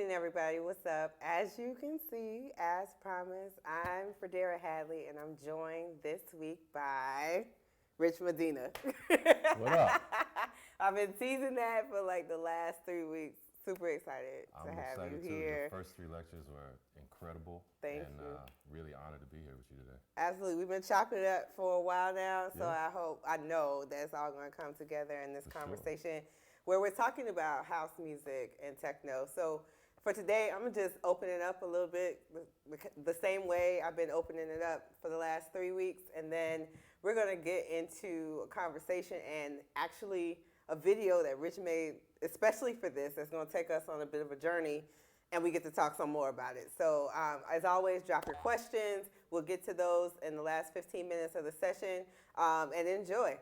evening, everybody. What's up? As you can see, as promised, I'm Fredara Hadley, and I'm joined this week by Rich Medina. What up? I've been teasing that for like the last 3 weeks. Super excited to have excited you too. here. The first 3 lectures were incredible. Thank and, you. Really honored to be here with you today. Absolutely. We've been chopping it up for a while now, so Yeah. I know that it's all going to come together in this For conversation where we're talking about house music and techno. So for today, I'm going to just open it up a little bit the same way I've been opening it up for the last 3 weeks, and then we're going to get into a conversation and actually a video that Rich made especially for this that's going to take us on a bit of a journey, and we get to talk some more about it. So as always, drop your questions. We'll get to those in the last 15 minutes of the session, and enjoy.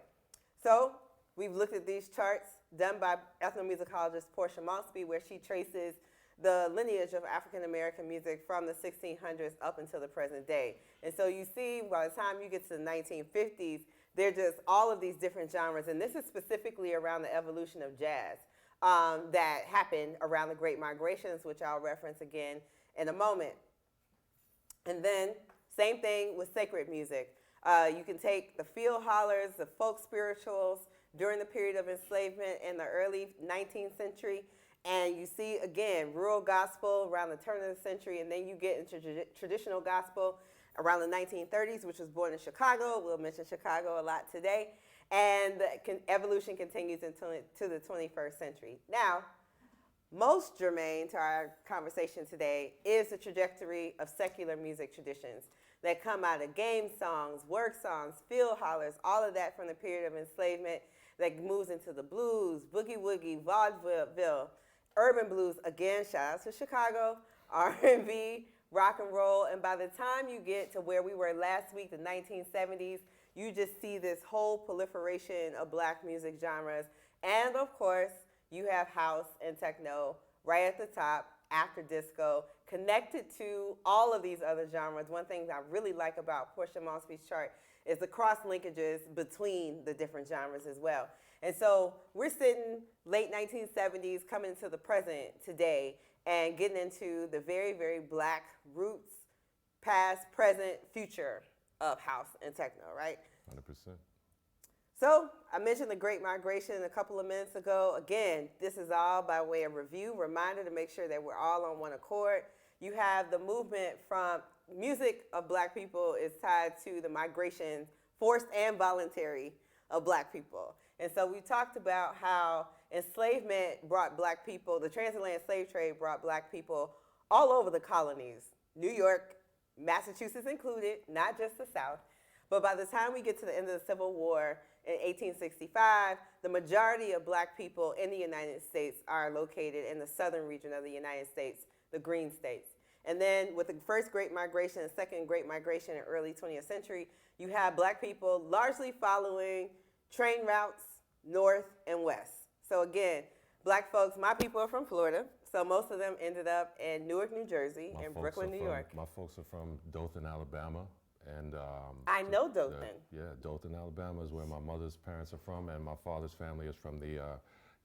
So we've looked at these charts done by ethnomusicologist Portia Maltsby, where she traces the lineage of African-American music from the 1600s up until the present day. And so you see, by the time you get to the 1950s, they're just all of these different genres, and this is specifically around the evolution of jazz that happened around the Great Migrations, which I'll reference again in a moment. And then, same thing with sacred music. You can take the field hollers, the folk spirituals during the period of enslavement in the early 19th century, and you see, again, rural gospel around the turn of the century, and then you get into traditional gospel around the 1930s, which was born in Chicago. We'll mention Chicago a lot today. And the evolution continues into the 21st century. Now, most germane to our conversation today is the trajectory of secular music traditions that come out of game songs, work songs, field hollers, all of that from the period of enslavement that moves into the blues, boogie woogie, vaudeville, urban blues, again, shout out to Chicago, R&B, rock and roll, and by the time you get to where we were last week, the 1970s, you just see this whole proliferation of black music genres. And of course, you have house and techno right at the top, after disco, connected to all of these other genres. One thing that I really like about Portia Maltsby's chart is the cross linkages between the different genres as well. And so we're sitting late 1970s, coming into the present today, and getting into the very, very black roots, past, present, future of house and techno, right? 100%. So I mentioned the Great Migration a couple of minutes ago. Again, this is all by way of review, reminder to make sure that we're all on one accord. You have the movement from music of black people is tied to the migration, forced and voluntary, of black people. And so we talked about how enslavement brought black people, the transatlantic slave trade brought black people all over the colonies, New York, Massachusetts included, not just the South. But by the time we get to the end of the Civil War in 1865, the majority of black people in the United States are located in the southern region of the United States, the Green States. And then with the first Great Migration and second Great Migration in early 20th century, you have black people largely following train routes north and west. So again, black folks, my people are from Florida, so most of them ended up in Newark, New Jersey, and Brooklyn, New York. My folks are from Dothan, Alabama. And I know Dothan. Dothan, Alabama is where my mother's parents are from, and my father's family is from the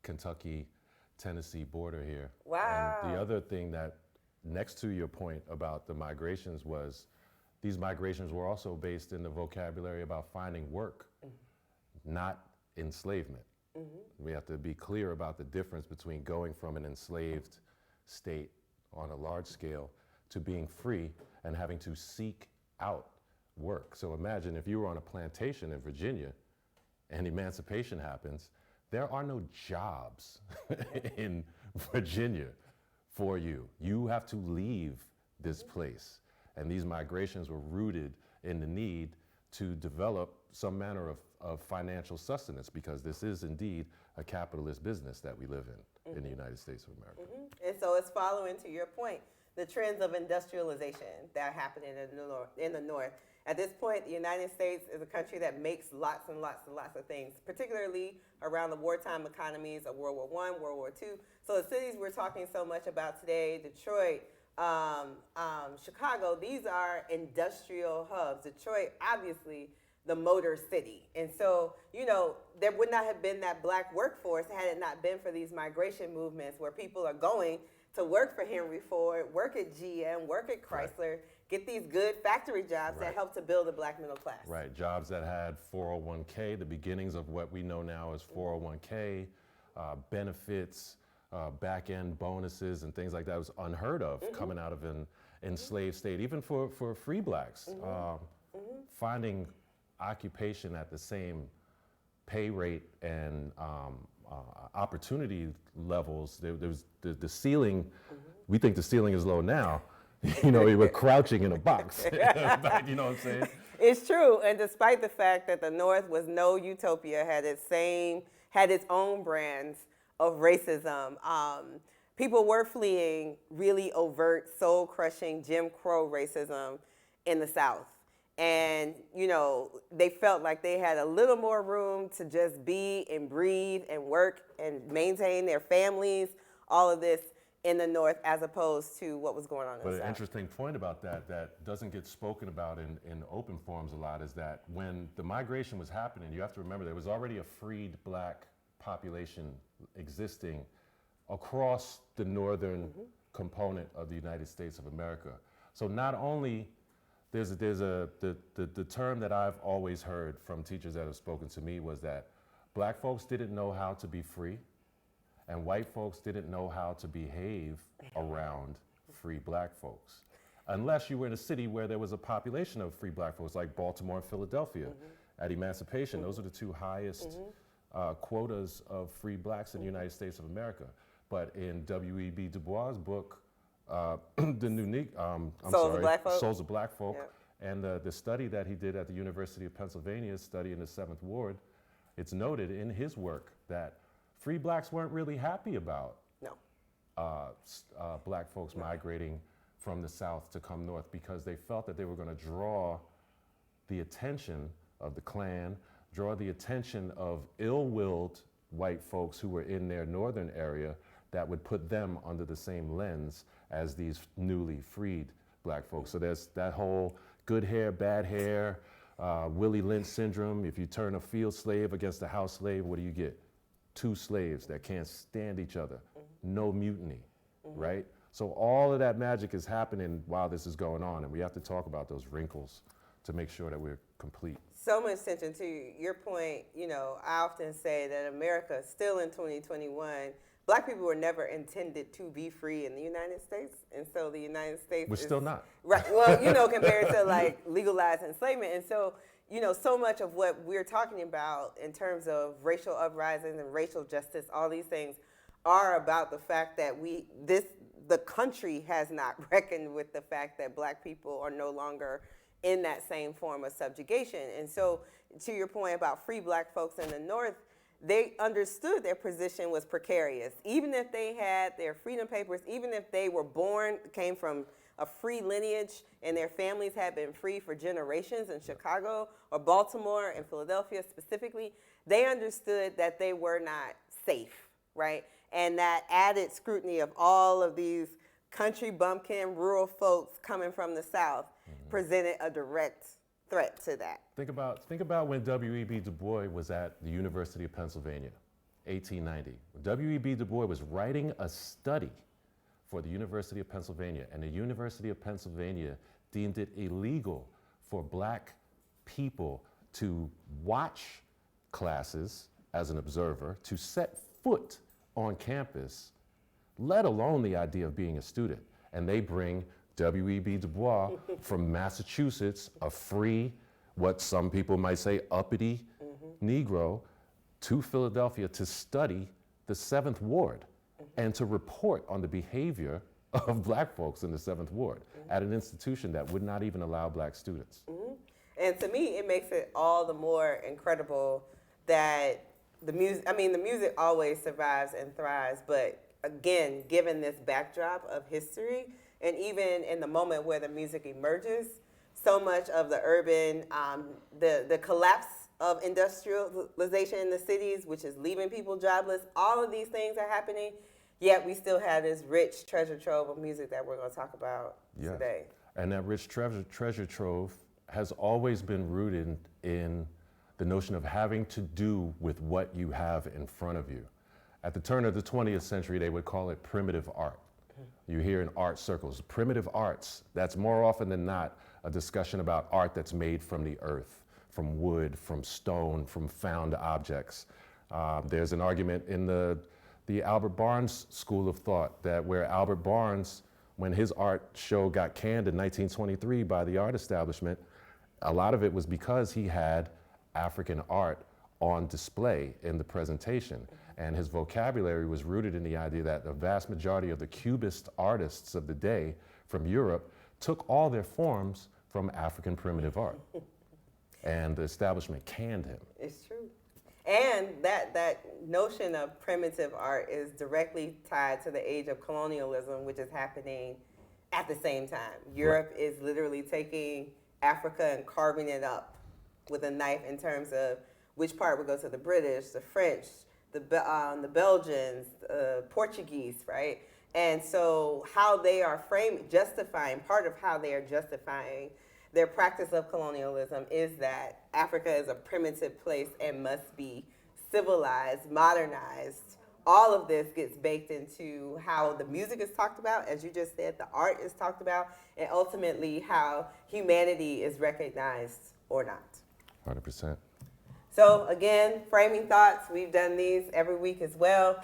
Kentucky-Tennessee border here. Wow. And the other thing that, next to your point about the migrations, was these migrations were also based in the vocabulary about finding work, not enslavement. We have to be clear about the difference between going from an enslaved state on a large scale to being free and having to seek out work. So imagine if you were on a plantation in Virginia and emancipation happens, there are no jobs in Virginia for you. You have to leave this place. And these migrations were rooted in the need to develop some manner of financial sustenance, because this is indeed a capitalist business that we live in the United States of America. And so it's following, to your point, the trends of industrialization that are happening in the North. At this point, the United States is a country that makes lots and lots and lots of things, particularly around the wartime economies of World War I, World War II. So the cities we're talking so much about today, Detroit, Chicago, these are industrial hubs. Detroit, obviously, the motor city. And so, you know, there would not have been that black workforce had it not been for these migration movements where people are going to work for Henry Ford, work at GM, work at Chrysler, get these good factory jobs that help to build a black middle class. Right, jobs that had 401k, the beginnings of what we know now as 401k, benefits, back-end bonuses and things like that was unheard of coming out of an enslaved state, even for free blacks. Finding occupation at the same pay rate and opportunity levels, there's the ceiling, we think the ceiling is low now. You know, we were crouching in a box. You know what I'm saying? It's true, and despite the fact that the North was no utopia, had its own brands of racism, people were fleeing really overt, soul-crushing Jim Crow racism in the South. And, you know, they felt like they had a little more room to just be and breathe and work and maintain their families, all of this in the North, as opposed to what was going on in the South. But an interesting point about that doesn't get spoken about in open forums a lot is that when the migration was happening, you have to remember there was already a freed black population existing across the northern component of the United States of America. So not only the term that I've always heard from teachers that have spoken to me was that black folks didn't know how to be free and white folks didn't know how to behave around free black folks. Unless you were in a city where there was a population of free black folks like Baltimore and Philadelphia at emancipation. Those are the two highest quotas of free blacks in the United States of America. But in W.E.B. Du Bois' book, the unique, Souls of Black Folk, and the study that he did at the University of Pennsylvania, study in the 7th Ward, it's noted in his work that free blacks weren't really happy about black folks migrating from the South to come north because they felt that they were going to draw the attention of the Klan, draw the attention of ill-willed white folks who were in their northern area that would put them under the same lens as these newly freed black folks. So there's that whole good hair, bad hair, Willie Lynch syndrome. If you turn a field slave against a house slave, what do you get? Two slaves that can't stand each other, no mutiny, right? So all of that magic is happening while this is going on, and we have to talk about those wrinkles to make sure that we're complete. So much attention to your point. You know, I often say that America, still in 2021, black people were never intended to be free in the United States, and so the United States We're still not. Right, well, you know, compared to like legalized enslavement. And so, you know, so much of what we're talking about in terms of racial uprisings and racial justice, all these things are about the fact that the country has not reckoned with the fact that black people are no longer in that same form of subjugation. And so, to your point about free black folks in the North, they understood their position was precarious. Even if they had their freedom papers, even if they were came from a free lineage and their families had been free for generations in Chicago or Baltimore and Philadelphia specifically, they understood that they were not safe, right? And that added scrutiny of all of these country bumpkin, rural folks coming from the South presented a direct threat to that. Think about when W.E.B. Du Bois was at the University of Pennsylvania, 1890. W.E.B. Du Bois was writing a study for the University of Pennsylvania, and the University of Pennsylvania deemed it illegal for black people to watch classes as an observer, to set foot on campus, let alone the idea of being a student. And they bring W.E.B. Du Bois from Massachusetts, a free, what some people might say, uppity Negro, to Philadelphia to study the 7th Ward and to report on the behavior of black folks in the 7th Ward at an institution that would not even allow black students. And to me, it makes it all the more incredible that the music always survives and thrives, but again, given this backdrop of history, and even in the moment where the music emerges, so much of the urban, the collapse of industrialization in the cities, which is leaving people jobless, all of these things are happening, yet we still have this rich treasure trove of music that we're going to talk about today. And that rich treasure trove has always been rooted in the notion of having to do with what you have in front of you. At the turn of the 20th century, they would call it primitive art. You hear in art circles, primitive arts. That's more often than not a discussion about art that's made from the earth, from wood, from stone, from found objects. There's an argument in the Albert Barnes school of thought that where Albert Barnes, when his art show got canned in 1923 by the art establishment, a lot of it was because he had African art on display in the presentation. And his vocabulary was rooted in the idea that the vast majority of the Cubist artists of the day from Europe took all their forms from African primitive art. And the establishment canned him. It's true. And that notion of primitive art is directly tied to the age of colonialism, which is happening at the same time. Europe is literally taking Africa and carving it up with a knife in terms of which part would go to the British, the French, the Belgians, Portuguese, right? And so how they are justifying, part of how they are justifying their practice of colonialism is that Africa is a primitive place and must be civilized, modernized. All of this gets baked into how the music is talked about, as you just said, the art is talked about, and ultimately how humanity is recognized or not. 100%. So again, framing thoughts, we've done these every week as well.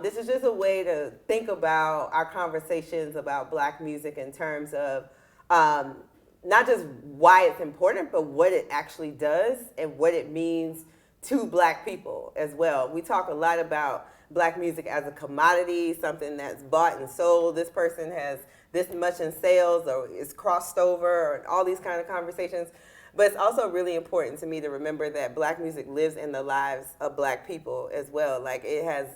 This is just a way to think about our conversations about Black music in terms of not just why it's important, but what it actually does and what it means to Black people as well. We talk a lot about Black music as a commodity, something that's bought and sold. This person has this much in sales or is crossed over, or all these kind of conversations. But it's also really important to me to remember that Black music lives in the lives of Black people as well. Like, it has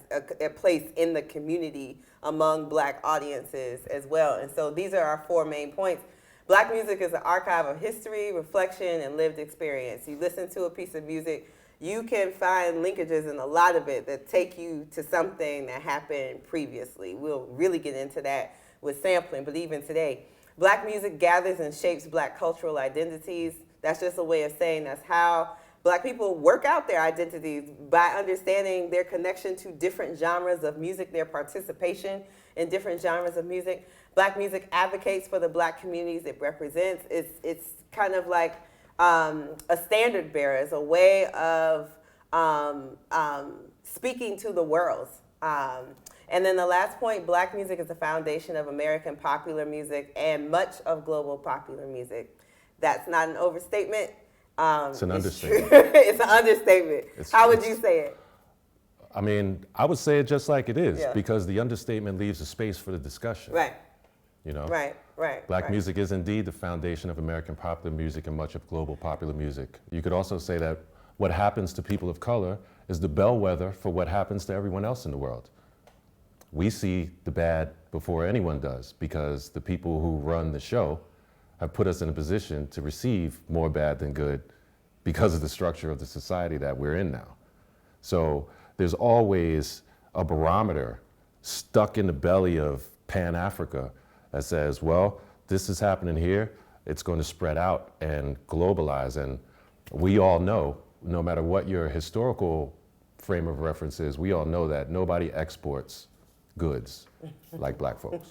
a place in the community among Black audiences as well. And so these are our 4 main points. Black music is an archive of history, reflection, and lived experience. You listen to a piece of music, you can find linkages in a lot of it that take you to something that happened previously. We'll really get into that with sampling, but even today, Black music gathers and shapes Black cultural identities. That's just a way of saying that's how Black people work out their identities, by understanding their connection to different genres of music, their participation in different genres of music. Black music advocates for the Black communities it represents. It's kind of like a standard bearer, it's a way of speaking to the world. And then the last point, Black music is the foundation of American popular music and much of global popular music. That's not an overstatement. It's an understatement. It's an understatement. How would you say it? I mean, I would say it just like it is, because the understatement leaves a space for the discussion. Right. You know? Right. Black music is indeed the foundation of American popular music and much of global popular music. You could also say that what happens to people of color is the bellwether for what happens to everyone else in the world. We see the bad before anyone does, because the people who run the show have put us in a position to receive more bad than good because of the structure of the society that we're in now. So there's always a barometer stuck in the belly of Pan-Africa that says, well, this is happening here, it's going to spread out and globalize. And we all know, no matter what your historical frame of reference is, we all know that nobody exports goods like Black folks.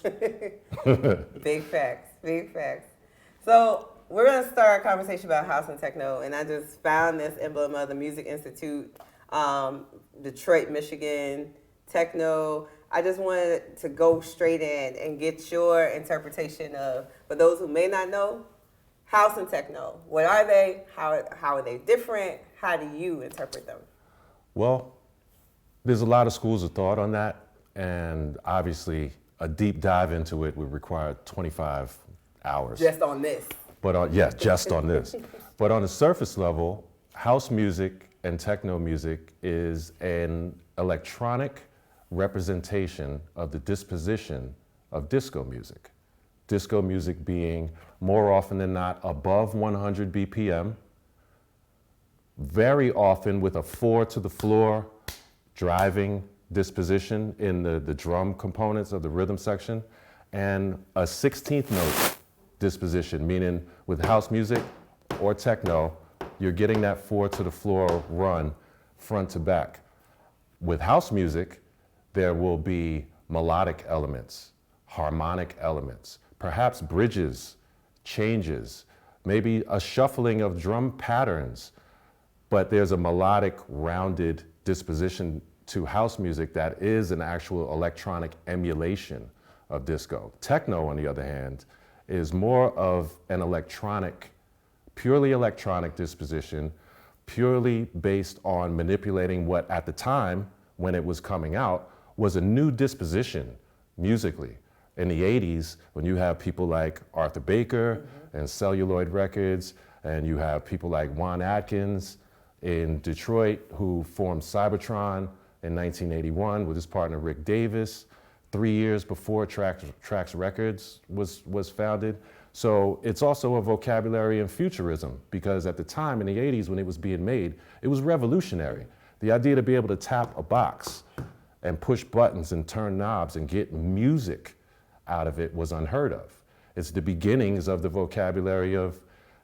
Big facts, big facts. So we're going to start a conversation about house and techno, and I just found this emblem of the Music Institute, Detroit, Michigan, techno. I just wanted to go straight in and get your interpretation of, for those who may not know, house and techno. What are they? How are they different? How do you interpret them? Well, there's a lot of schools of thought on that, and obviously a deep dive into it would require 25 hours. Just on this. But just on this. But on the surface level, house music and techno music is an electronic representation of the disposition of disco music. Disco music being more often than not above 100 BPM, very often with a 4 to the floor driving disposition in the drum components of the rhythm section, and a 16th note disposition, meaning with house music or techno, you're getting that 4 to the floor run front to back. With house music, there will be melodic elements, harmonic elements, perhaps bridges, changes, maybe a shuffling of drum patterns, but there's a melodic, rounded disposition to house music that is an actual electronic emulation of disco. Techno, on the other hand, is more of an electronic, purely electronic disposition, purely based on manipulating what at the time, when it was coming out, was a new disposition musically. In the 80s, when you have people like Arthur Baker and Celluloid Records, and you have people like Juan Atkins in Detroit who formed Cybertron in 1981 with his partner Rick Davis, 3 years before Trax Records was founded. So it's also a vocabulary in futurism, because at the time in the 80s when it was being made, it was revolutionary. The idea to be able to tap a box and push buttons and turn knobs and get music out of it was unheard of. It's the beginnings of the vocabulary of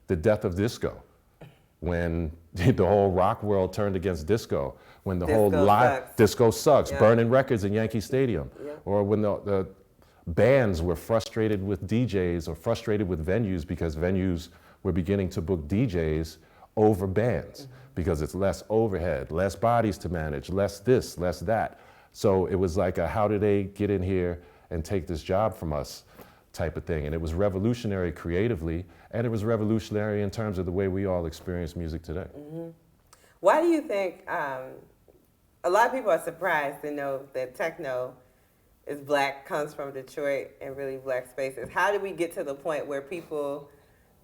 the death of disco, when the whole rock world turned against disco, when the whole disco sucks, burning records in Yankee Stadium, or when the bands were frustrated with DJs or frustrated with venues because venues were beginning to book DJs over bands because it's less overhead, less bodies to manage, less this, less that. So it was like a how do they get in here and take this job from us type of thing. And it was revolutionary creatively, and it was revolutionary in terms of the way we all experience music today. Why do you think, a lot of people are surprised to know that techno is black, comes from Detroit and really black spaces. How did we get to the point where people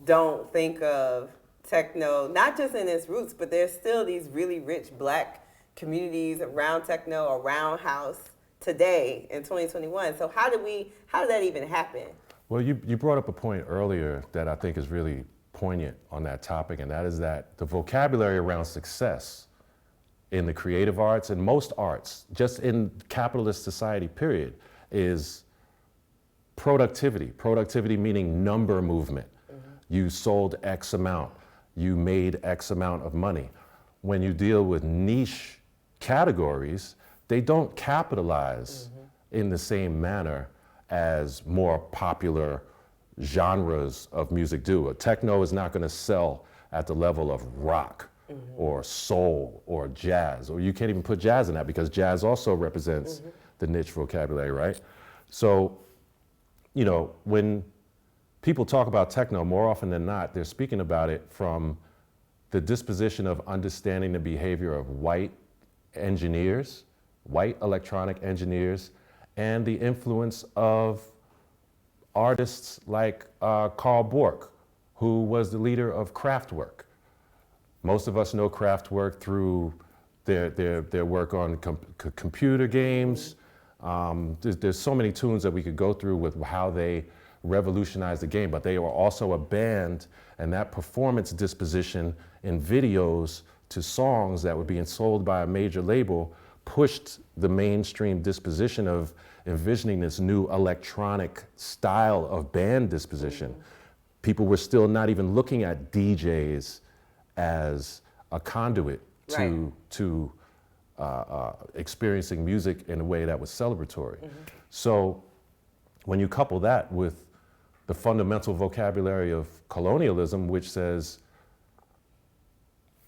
don't think of techno, not just in its roots, but there's still these really rich black communities around techno, around house today in 2021. So how did that even happen? Well, you brought up a point earlier that I think is really poignant on that topic, and that is that the vocabulary around success in the creative arts and most arts, just in capitalist society, period, is productivity. Productivity meaning number movement. You sold X amount, you made X amount of money. When you deal with niche categories, they don't capitalize in the same manner as more popular genres of music do. A techno is not going to sell at the level of rock or soul or jazz, or you can't even put jazz in that because jazz also represents the niche vocabulary, right? So, you know, when people talk about techno, more often than not, they're speaking about it from the disposition of understanding the behavior of white engineers, white electronic engineers, and the influence of artists like Carl Bork, who was the leader of Kraftwerk. Most of us know Kraftwerk through their work on computer games. There's so many tunes that we could go through with how they revolutionized the game, but they were also a band, and that performance disposition in videos to songs that were being sold by a major label pushed the mainstream disposition of envisioning this new electronic style of band disposition. People were still not even looking at DJs as a conduit to experiencing music in a way that was celebratory. So when you couple that with the fundamental vocabulary of colonialism, which says,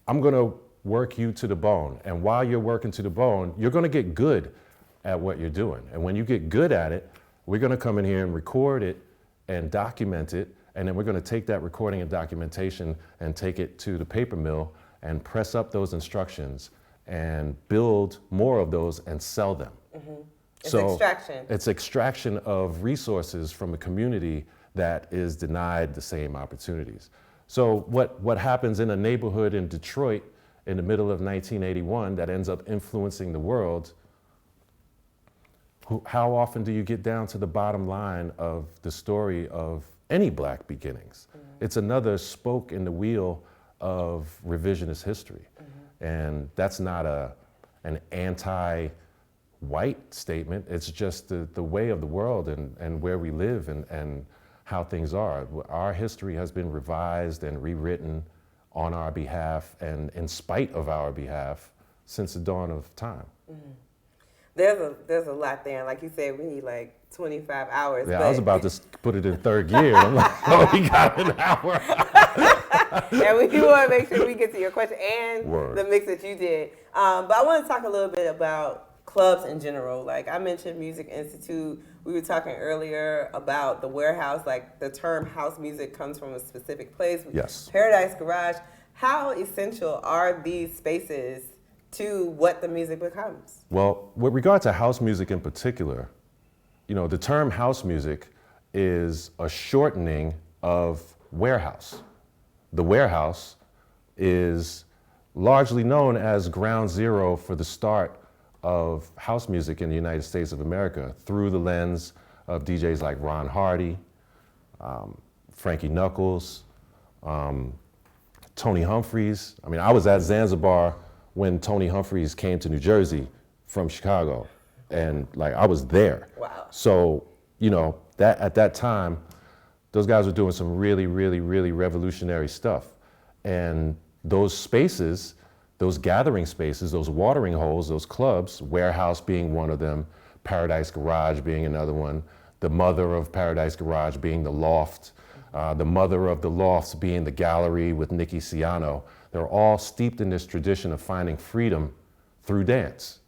I'm gonna work you to the bone, and while you're working to the bone, you're gonna get good at what you're doing. And when you get good at it, we're gonna come in here and record it and document it, and then we're gonna take that recording and documentation and take it to the paper mill and press up those instructions and build more of those and sell them. It's extraction. It's extraction of resources from a community that is denied the same opportunities. So what happens in a neighborhood in Detroit in the middle of 1981 that ends up influencing the world, how often do you get down to the bottom line of the story of any black beginnings? It's another spoke in the wheel of revisionist history. And that's not an anti-white statement, it's just the way of the world and where we live and how things are. Our history has been revised and rewritten on our behalf and in spite of our behalf since the dawn of time. There's a lot there. And like you said, we need like 25 hours. Yeah, but I was about to put it in third gear. I'm like, oh, we got an hour. and we want to make sure we get to your question and Word. the mix that you did. But I want to talk a little bit about clubs in general. Like I mentioned Music Institute. We were talking earlier about the warehouse. Like the term house music comes from a specific place. Yes. Paradise Garage. How essential are these spaces to what the music becomes? Well, with regard to house music in particular, the term house music is a shortening of warehouse. The warehouse is largely known as ground zero for the start of house music in the United States of America through the lens of DJs like Ron Hardy, Frankie Knuckles, Tony Humphries. I mean, I was at Zanzibar when Tony Humphries came to New Jersey from Chicago, and I was there. Wow. So, that at that time, those guys were doing some really, really, really revolutionary stuff. And those spaces, those gathering spaces, those watering holes, those clubs, Warehouse being one of them, Paradise Garage being another one, the mother of Paradise Garage being the Loft, the mother of the Lofts being the Gallery with Nicky Ciano. They're all steeped in this tradition of finding freedom through dance.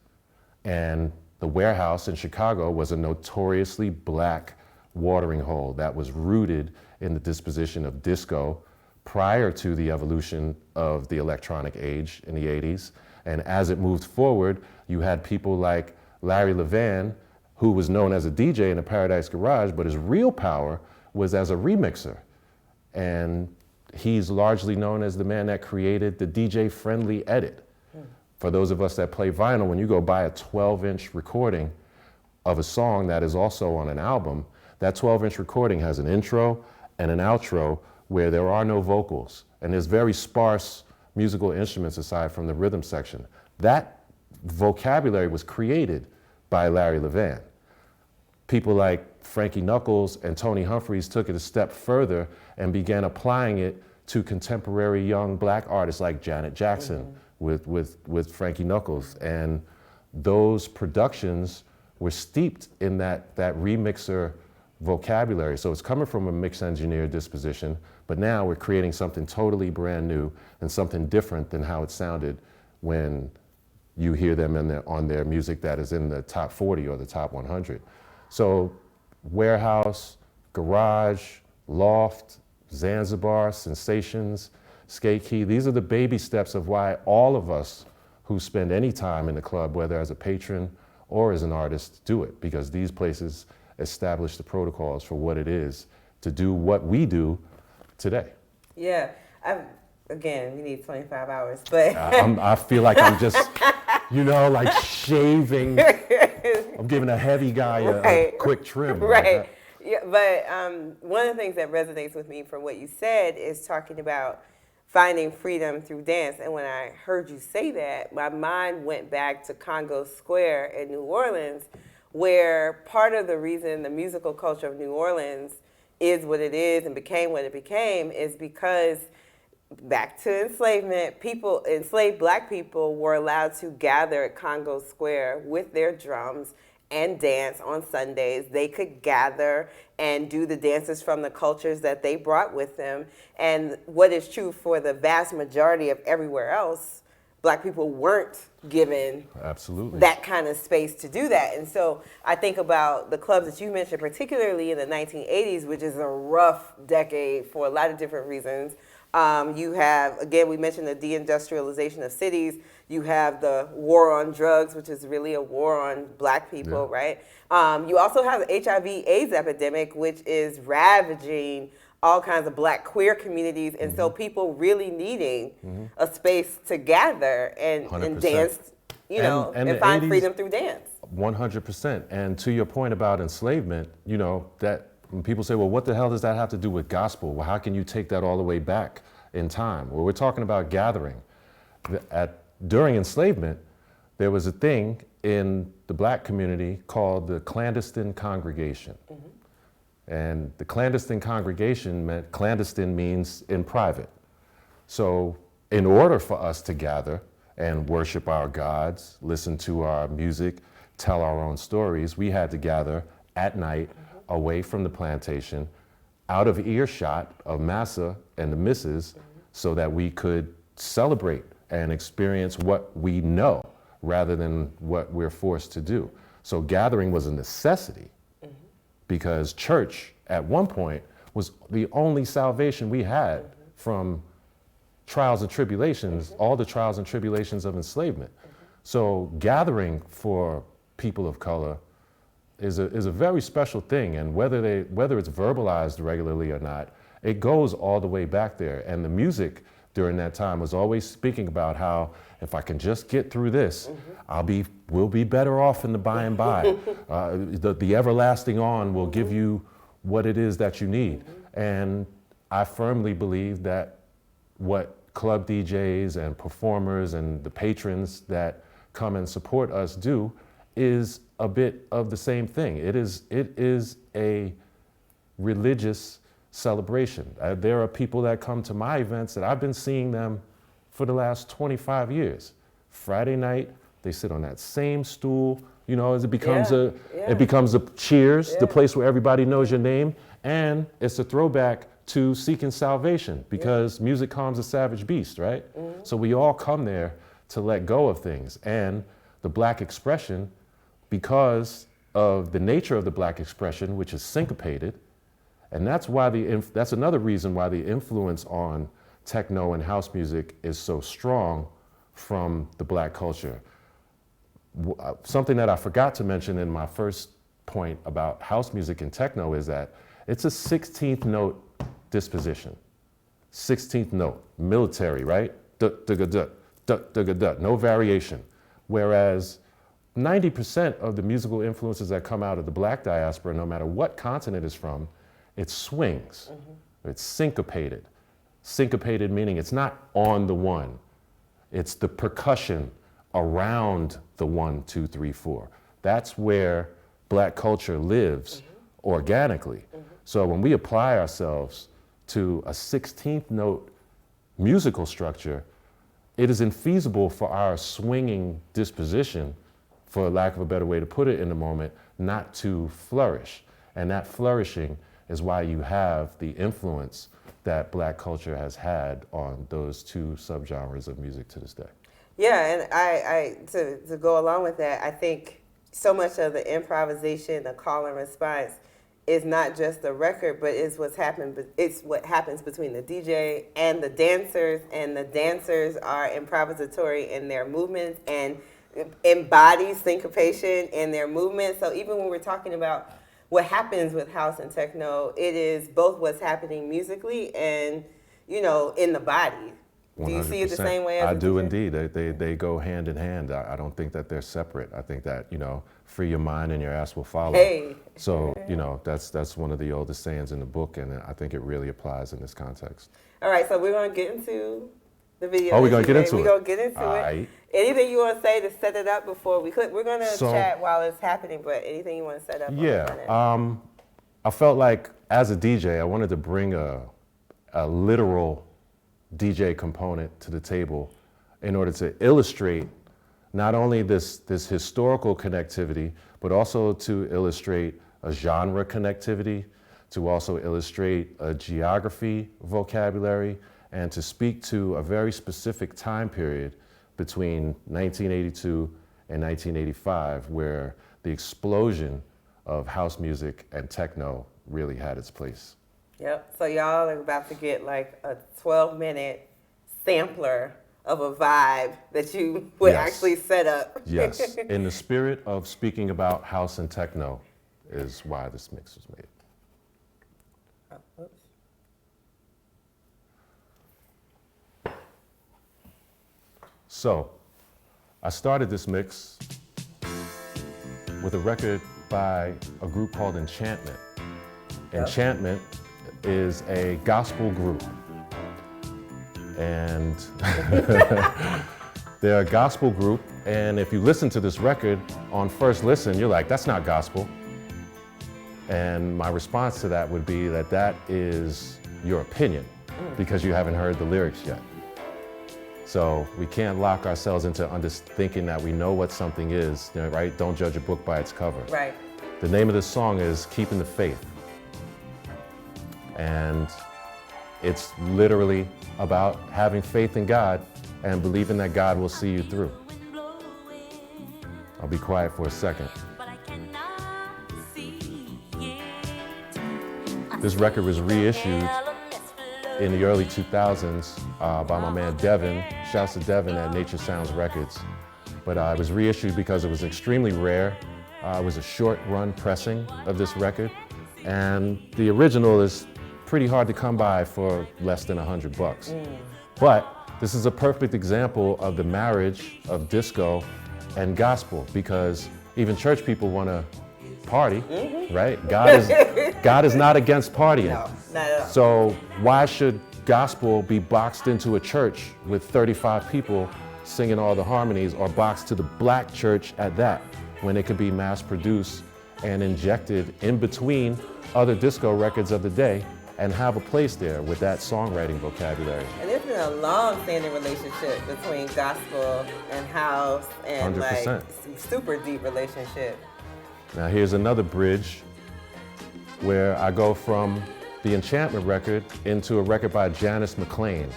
And the Warehouse in Chicago was a notoriously black watering hole that was rooted in the disposition of disco prior to the evolution of the electronic age in the 80s. And as it moved forward, you had people like Larry Levan, who was known as a DJ in the Paradise Garage, but his real power was as a remixer. And he's largely known as the man that created the DJ-friendly edit. For those of us that play vinyl, when you go buy a 12-inch recording of a song that is also on an album, that 12-inch recording has an intro and an outro where there are no vocals. And there's very sparse musical instruments aside from the rhythm section. That vocabulary was created by Larry Levan. People like Frankie Knuckles and Tony Humphries took it a step further and began applying it to contemporary young black artists like Janet Jackson with Frankie Knuckles. And those productions were steeped in that remixer vocabulary. So it's coming from a mix engineer disposition, but now we're creating something totally brand new and something different than how it sounded when you hear them on their music that is in the top 40 or the top 100. So Warehouse, Garage, Loft, Zanzibar, Sensations, Skate Key, these are the baby steps of why all of us who spend any time in the club, whether as a patron or as an artist, do it, because these places establish the protocols for what it is to do what we do today. Yeah, again, we need 25 hours, but I feel like I'm just, shaving. I'm giving a heavy guy a quick trim. Right. Yeah, but one of the things that resonates with me from what you said is talking about finding freedom through dance. And when I heard you say that, my mind went back to Congo Square in New Orleans, where part of the reason the musical culture of New Orleans is what it is and became what it became is because back to enslavement, enslaved black people were allowed to gather at Congo Square with their drums and dance on Sundays. They could gather and do the dances from the cultures that they brought with them. And what is true for the vast majority of everywhere else, black people weren't given that kind of space to do that. And so I think about the clubs that you mentioned, particularly in the 1980s, which is a rough decade for a lot of different reasons. You have, again, we mentioned the deindustrialization of cities. You have the war on drugs, which is really a war on black people, right? You also have the HIV/AIDS epidemic, which is ravaging all kinds of black queer communities. And so people really needing a space to gather and dance, and find freedom through dance. 100%. And to your point about enslavement, that when people say, well, what the hell does that have to do with gospel? Well, how can you take that all the way back in time? Well, we're talking about gathering. During enslavement, there was a thing in the black community called the Clandestine Congregation. And the Clandestine Congregation meant, clandestine means in private. So in order for us to gather and worship our gods, listen to our music, tell our own stories, we had to gather at night away from the plantation, out of earshot of Massa and the missus, so that we could celebrate and experience what we know rather than what we're forced to do. So gathering was a necessity because church at one point was the only salvation we had from trials and tribulations, all the trials and tribulations of enslavement. So gathering for people of color is a very special thing, and whether it's verbalized regularly or not, it goes all the way back there. And the music during that time was always speaking about how if I can just get through this, we'll be better off in the by and by. The everlasting on will give you what it is that you need. And I firmly believe that what club DJs and performers and the patrons that come and support us do is a bit of the same thing. It is a religious celebration. There are people that come to my events that I've been seeing them for the last 25 years. Friday night, they sit on that same stool, you know, as it becomes it becomes a cheers, the place where everybody knows your name, and it's a throwback to seeking salvation because music calms a savage beast, right? So we all come there to let go of things. And the Black expression, because of the nature of the Black expression, which is syncopated, and that's why that's another reason why the influence on techno and house music is so strong from the Black culture. Something that I forgot to mention in my first point about house music and techno is that it's a 16th note disposition. 16th note, military, right? No variation. Whereas 90% of the musical influences that come out of the Black diaspora, no matter what continent it's from, it swings. It's syncopated. Syncopated meaning it's not on the one. It's the percussion around the 1, 2, 3, 4. That's where Black culture lives organically. So when we apply ourselves to a 16th note musical structure, it is infeasible for our swinging disposition, for lack of a better way to put it in the moment, not to flourish. And that flourishing is why you have the influence that Black culture has had on those two subgenres of music to this day. Yeah, and I to go along with that, I think so much of the improvisation, the call and response, is not just the record, but it's what's happened. But it's what happens between the DJ and the dancers are improvisatory in their movements and embody syncopation in their movements. So even when we're talking about what happens with house and techno, it is both what's happening musically and, you know, in the body. 100%. Do you see it the same way as I do indeed. They go hand in hand. I don't think that they're separate. I think that, you know, free your mind and your ass will follow. Hey. So, you know, that's one of the oldest sayings in the book, and I think it really applies in this context. All right, so we're going to get into the video. Oh, we're going to get into it. We're going to get into it. Anything you want to say to set it up before we could? We're going to chat while it's happening, but anything you want to set up? Yeah. I felt like as a DJ, I wanted to bring a literal DJ component to the table in order to illustrate not only this historical connectivity, but also to illustrate a genre connectivity, to also illustrate a geography vocabulary, and to speak to a very specific time period between 1982 and 1985, where the explosion of house music and techno really had its place. Yep, so y'all are about to get like a 12-minute sampler of a vibe that you would actually set up. Yes, in the spirit of speaking about house and techno is why this mix was made. So, I started this mix with a record by a group called Enchantment. Enchantment is a gospel group. And they're a gospel group, and if you listen to this record on first listen, you're like, that's not gospel. And my response to that would be that is your opinion, because you haven't heard the lyrics yet. So we can't lock ourselves into thinking that we know what something is, right? Don't judge a book by its cover. Right. The name of this song is Keeping the Faith. And it's literally about having faith in God and believing that God will see you through. I'll be quiet for a second. This record was reissued in the early 2000s by my man Devin. Shouts to Devin at Nature Sounds Records. But it was reissued because it was extremely rare. It was a short run pressing of this record. And the original is pretty hard to come by for less than $100. But this is a perfect example of the marriage of disco and gospel, because even church people want to party, right? God is not against partying. No, not at all. So why should gospel be boxed into a church with 35 people singing all the harmonies, or boxed to the black church at that, when it could be mass produced and injected in between other disco records of the day and have a place there with that songwriting vocabulary? And there's been a long-standing relationship between gospel and house, and 100%. like super deep relationship. Now here's another bridge where I go from the Enchantment record into a record by Janice Mclean,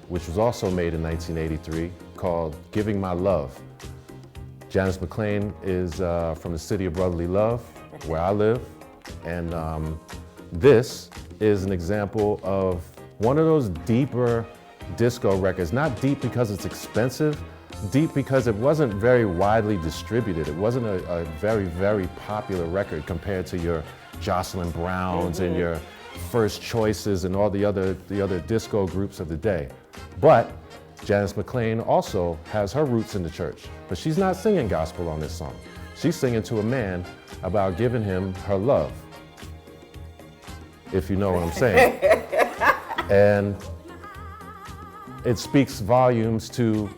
which was also made in 1983, called Giving My Love. Janice Mclean is from the city of Brotherly Love, where I live, and this is an example of one of those deeper disco records. Not deep because it's expensive, deep because it wasn't very widely distributed. It wasn't a very, very popular record compared to your Jocelyn Browns and your First Choices and all the other disco groups of the day. But Janice Mclean also has her roots in the church, but she's not singing gospel on this song. She's singing to a man about giving him her love, if you know what I'm saying. And it speaks volumes to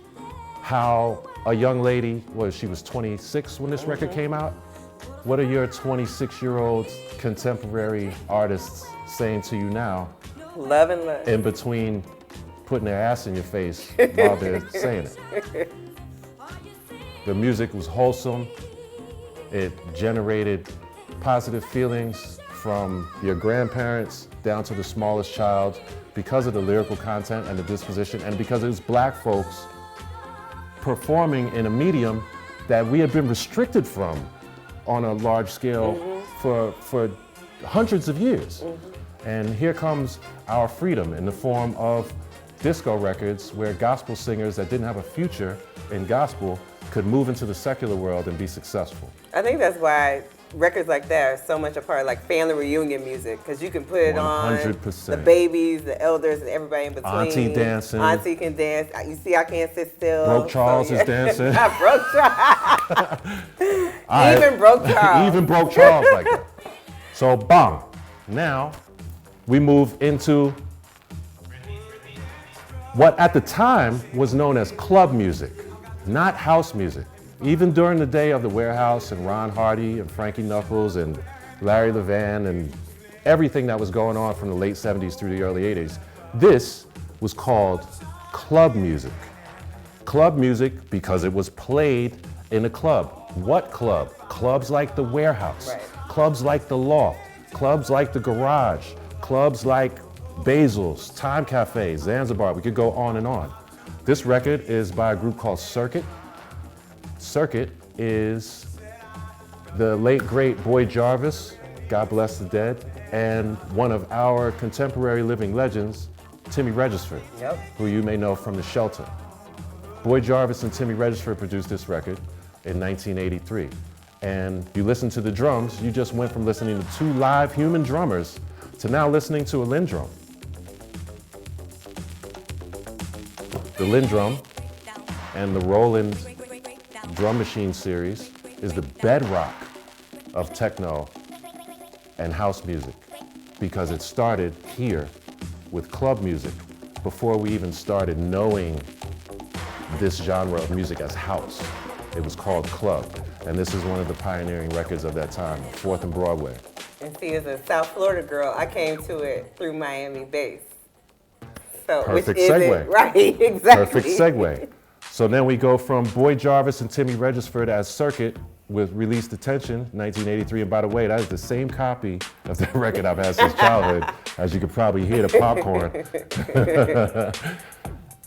how a young lady, she was 26 when this record came out. What are your 26-year-old contemporary artists saying to you now? Love and love. In between putting their ass in your face while they're saying it. The music was wholesome. It generated positive feelings from your grandparents down to the smallest child, because of the lyrical content and the disposition, and because it was black folks performing in a medium that we had been restricted from on a large scale for hundreds of years. And here comes our freedom in the form of disco records, where gospel singers that didn't have a future in gospel could move into the secular world and be successful. I think that's why records like that are so much a part of like family reunion music, because you can put it 100%. on the babies, the elders, and everybody in between. Auntie dancing. Auntie can dance. You see, I can't sit still. Broke Charles is dancing. Broke Charles. Even Broke Charles. Even Broke Charles like that. So, bang. Now, we move into what at the time was known as club music, not house music. Even during the day of the Warehouse and Ron Hardy and Frankie Knuckles and Larry Levan and everything that was going on from the late 70s through the early 80s, this was called club music. Club music because it was played in a club. What club? Clubs like the Warehouse, Right. clubs like the Loft, clubs like the Garage, clubs like Basil's, Time Cafe, Zanzibar. We could go on and on. This record is by a group called Circuit. Circuit is the late, great Boy Jarvis, God bless the dead, and one of our contemporary living legends, Timmy Regisford, who you may know from The Shelter. Boy Jarvis and Timmy Regisford produced this record in 1983. And you listen to the drums, you just went from listening to two live human drummers to now listening to a Lindrum. The Lindrum and the Roland drum machine series is the bedrock of techno and house music, because it started here with club music before we even started knowing this genre of music as house. It was called club, and this is one of the pioneering records of that time, 4th and Broadway. And see, as a South Florida girl, I came to it through Miami bass. So, Perfect which segue. Right, exactly. Perfect segue. So then we go from Boy Jarvis and Timmy Regisford as Circuit with Released Attention, 1983. And by the way, that is the same copy of that record I've had since childhood, as you could probably hear the popcorn.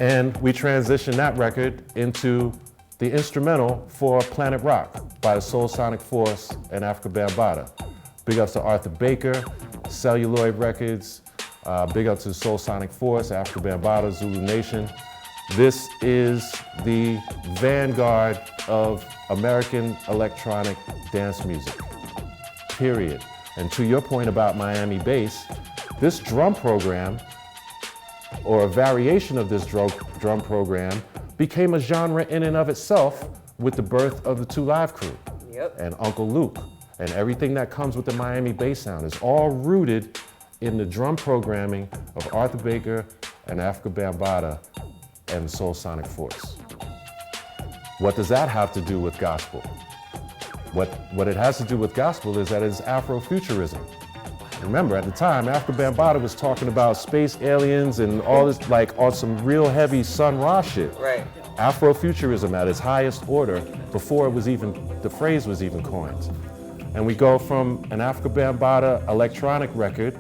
And we transition that record into the instrumental for Planet Rock by the Soul Sonic Force and Africa Bambaataa. Big ups to Arthur Baker, Celluloid Records, big up to Soul Sonic Force, Africa Bambaataa, Zulu Nation. This is the vanguard of American electronic dance music, period. And to your point about Miami bass, this drum program, or a variation of this drum program, became a genre in and of itself with the birth of the Two Live Crew and Uncle Luke. And everything that comes with the Miami bass sound is all rooted in the drum programming of Arthur Baker and Africa Bambaataa and Soul Sonic Force. What does that have to do with gospel? What it has to do with gospel is that it's Afrofuturism. Remember, at the time, Africa Bambaataa was talking about space aliens and all this, like on some real heavy Sun Ra shit. Right. Afrofuturism at its highest order before it was even, the phrase was even coined. And we go from an Africa Bambaataa electronic record,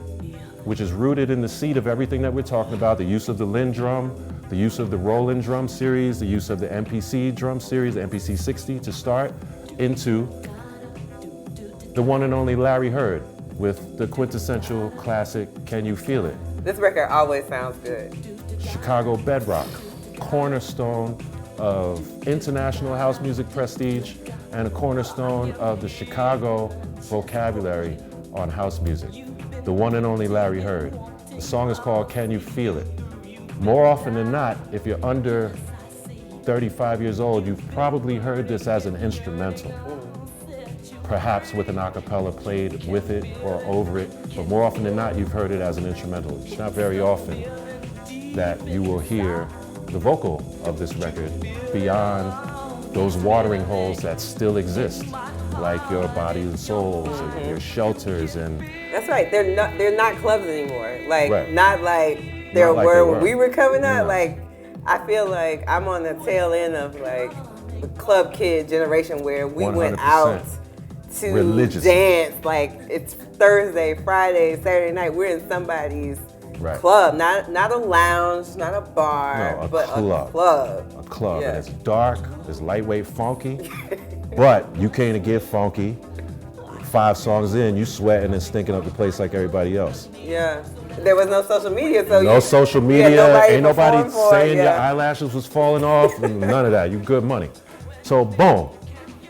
which is rooted in the seed of everything that we're talking about, the use of the Linn drum, the use of the Roland drum series, the use of the MPC drum series, the MPC 60 to start, into the one and only Larry Heard with the quintessential classic, Can You Feel It? This record always sounds good. Chicago bedrock, cornerstone of international house music prestige and a cornerstone of the Chicago vocabulary on house music. The one and only Larry Heard. The song is called Can You Feel It? More often than not, if you're under 35 years old, you've probably heard this as an instrumental. Perhaps with an a cappella played with it or over it, but more often than not, you've heard it as an instrumental. It's not very often that you will hear the vocal of this record beyond those watering holes that still exist, like your Bodies and Souls and your Shelters and... That's right, they're not clubs anymore. Like, right. Not like they were when we were coming up. No. Like, I feel like I'm on the tail end of like the club kid generation where we 100%. Went out to dance. Like, it's Thursday, Friday, Saturday night. We're in somebody's club, not a lounge, not a bar, no, but club. a club. A club, Yeah. and it's dark, it's lightweight, funky, but you came to get funky. 5 songs in, you sweating and stinking up the place like everybody else. Yeah. There was no social media, so no social media, ain't nobody saying your eyelashes was falling off, none of that. You good money. So boom.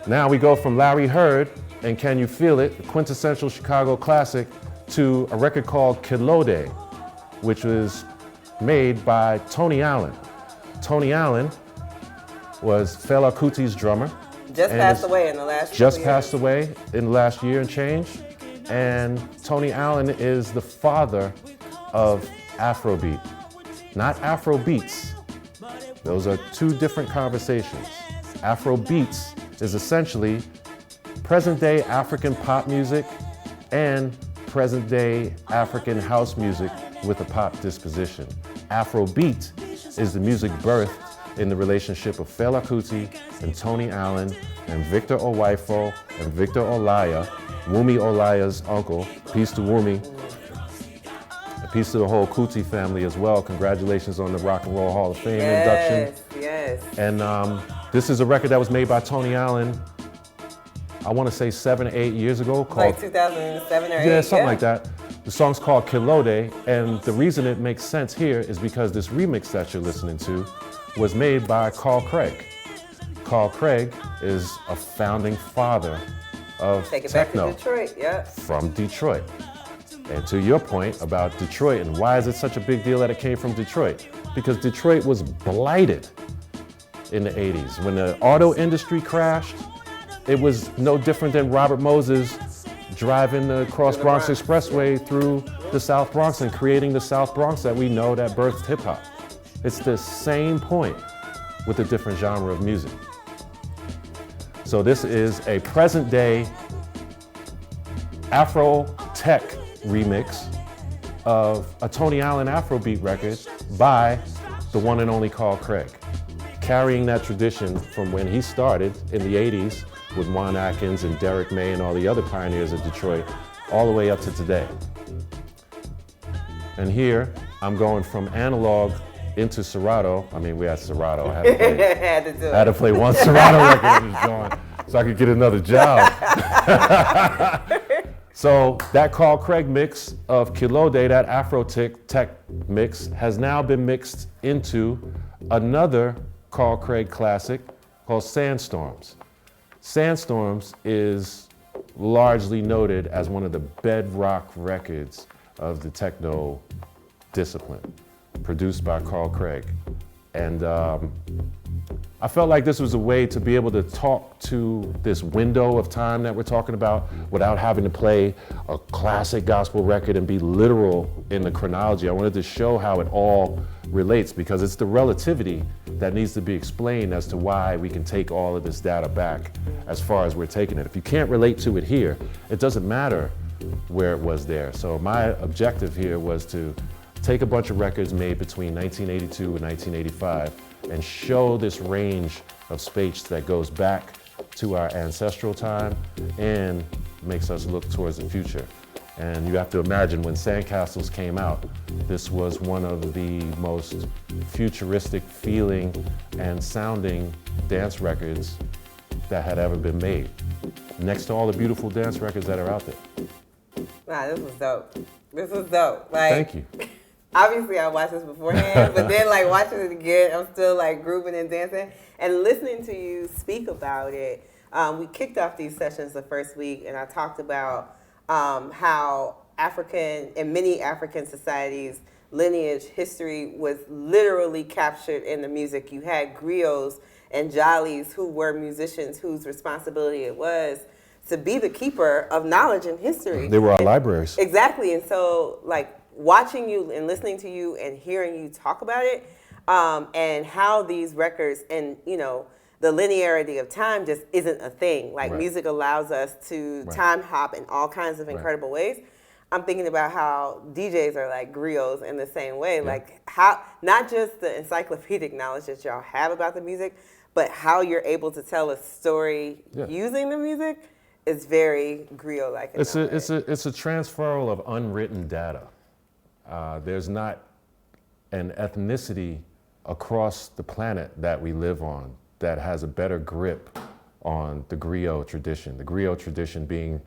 Now we go from Larry Heard and Can You Feel It, the quintessential Chicago classic, to a record called Kilode, which was made by Tony Allen. Tony Allen was Fela Kuti's drummer. Just passed away in the last year. Just passed away in the last year and change. And Tony Allen is the father of Afrobeat, not Afrobeats. Those are 2 different conversations. Afrobeats is essentially present-day African pop music and present-day African house music with a pop disposition. Afrobeat is the music birthed in the relationship of Fela Kuti and Tony Allen and Victor Owaifo and Victor Olaya, Wumi Olaya's uncle. Peace to Wumi. And peace to the whole Kuti family as well. Congratulations on the Rock and Roll Hall of Fame induction. Yes. And this is a record that was made by Tony Allen, I want to say 7 or 8 years ago. Called, like 2007 or 8. Yeah, something like that. The song's called Kilode, and the reason it makes sense here is because this remix that you're listening to was made by Carl Craig. Carl Craig is a founding father of Take it techno back to Detroit, yeah. from Detroit. And to your point about Detroit and why is it such a big deal that it came from Detroit? Because Detroit was blighted in the 80s. When the auto industry crashed, it was no different than Robert Moses driving the Cross Bronx Expressway through the South Bronx and creating the South Bronx that we know that birthed hip hop. It's the same point with a different genre of music. So this is a present day Afro tech remix of a Tony Allen Afrobeat record by the one and only Carl Craig, carrying that tradition from when he started in the 80s with Juan Atkins and Derek May and all the other pioneers of Detroit, all the way up to today. And here, I'm going from analog into Serato. I mean, we had Serato. I had to play one Serato record at this joint so I could get another job. So that Carl Craig mix of Kilode, that Afro tech mix, has now been mixed into another Carl Craig classic called Sandstorms. Sandstorms is largely noted as one of the bedrock records of the techno discipline, produced by Carl Craig. And I felt like this was a way to be able to talk to this window of time that we're talking about without having to play a classic gospel record and be literal in the chronology. I wanted to show how it all relates, because it's the relativity that needs to be explained as to why we can take all of this data back as far as we're taking it. If you can't relate to it here, it doesn't matter where it was there. So my objective here was to take a bunch of records made between 1982 and 1985 and show this range of space that goes back to our ancestral time and makes us look towards the future. And you have to imagine when Sandcastles came out, this was one of the most futuristic feeling and sounding dance records that had ever been made, next to all the beautiful dance records that are out there. Nah, this was dope. This was dope. Like, thank you. Obviously, I watched this beforehand, but then like watching it again, I'm still like grooving and dancing. And listening to you speak about it, we kicked off these sessions the first week, and I talked about how African and many African societies' lineage history was literally captured in the music. You had griots and jollies who were musicians whose responsibility it was to be the keeper of knowledge and history. They were our libraries. Exactly. And so like watching you and listening to you and hearing you talk about it, and how these records and, you know, the linearity of time just isn't a thing. Like, music allows us to time hop in all kinds of incredible ways. I'm thinking about how DJs are like griots in the same way. Like, how, not just the encyclopedic knowledge that y'all have about the music, but how you're able to tell a story using the music is very griot-like. It's a transferal of unwritten data. There's not an ethnicity across the planet that we live on that has a better grip on the griot tradition. The griot tradition being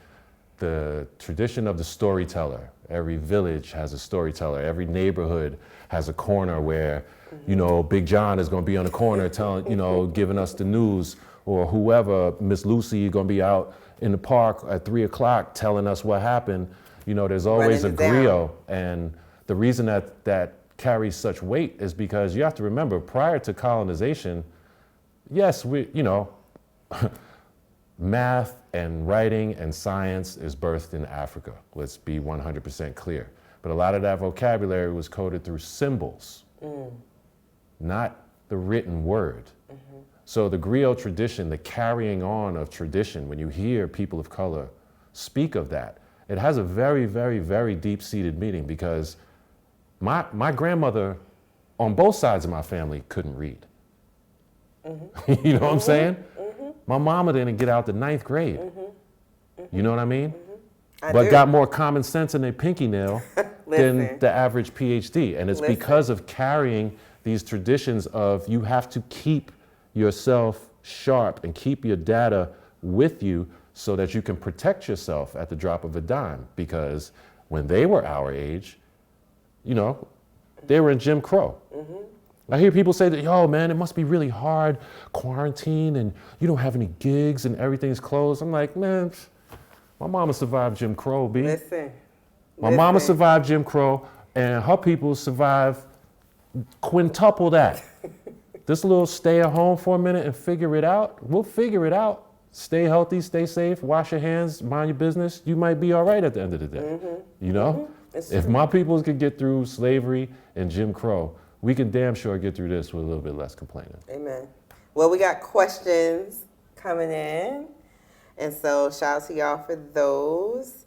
the tradition of the storyteller. Every village has a storyteller. Every neighborhood has a corner where, you know, Big John is going to be on the corner telling, you know, giving us the news, or whoever, Miss Lucy, going to be out in the park at 3 o'clock telling us what happened. You know, there's always a griot. And the reason that carries such weight is because you have to remember, prior to colonization, yes, we, you know, math and writing and science is birthed in Africa. Let's be 100% clear. But a lot of that vocabulary was coded through symbols, not the written word. So the griot tradition, the carrying on of tradition, when you hear people of color speak of that, it has a very, very, very deep-seated meaning, because my grandmother on both sides of my family couldn't read. You know what I'm saying? My mama didn't get out the 9th grade. You know what I mean? But got more common sense in their pinky nail than the average PhD. And it's because of carrying these traditions of, you have to keep yourself sharp and keep your data with you so that you can protect yourself at the drop of a dime. Because when they were our age, you know, they were in Jim Crow. I hear people say that, yo, man, it must be really hard, quarantine, and you don't have any gigs and everything's closed. I'm like, man, my mama survived Jim Crow, B. My mama survived Jim Crow, and her people survived quintuple that. This little stay at home for a minute and figure it out. We'll figure it out. Stay healthy, stay safe, wash your hands, mind your business. You might be all right at the end of the day. You know? If my people could get through slavery and Jim Crow, we can damn sure get through this with a little bit less complaining. Amen. Well, we got questions coming in, and so shout out to y'all for those.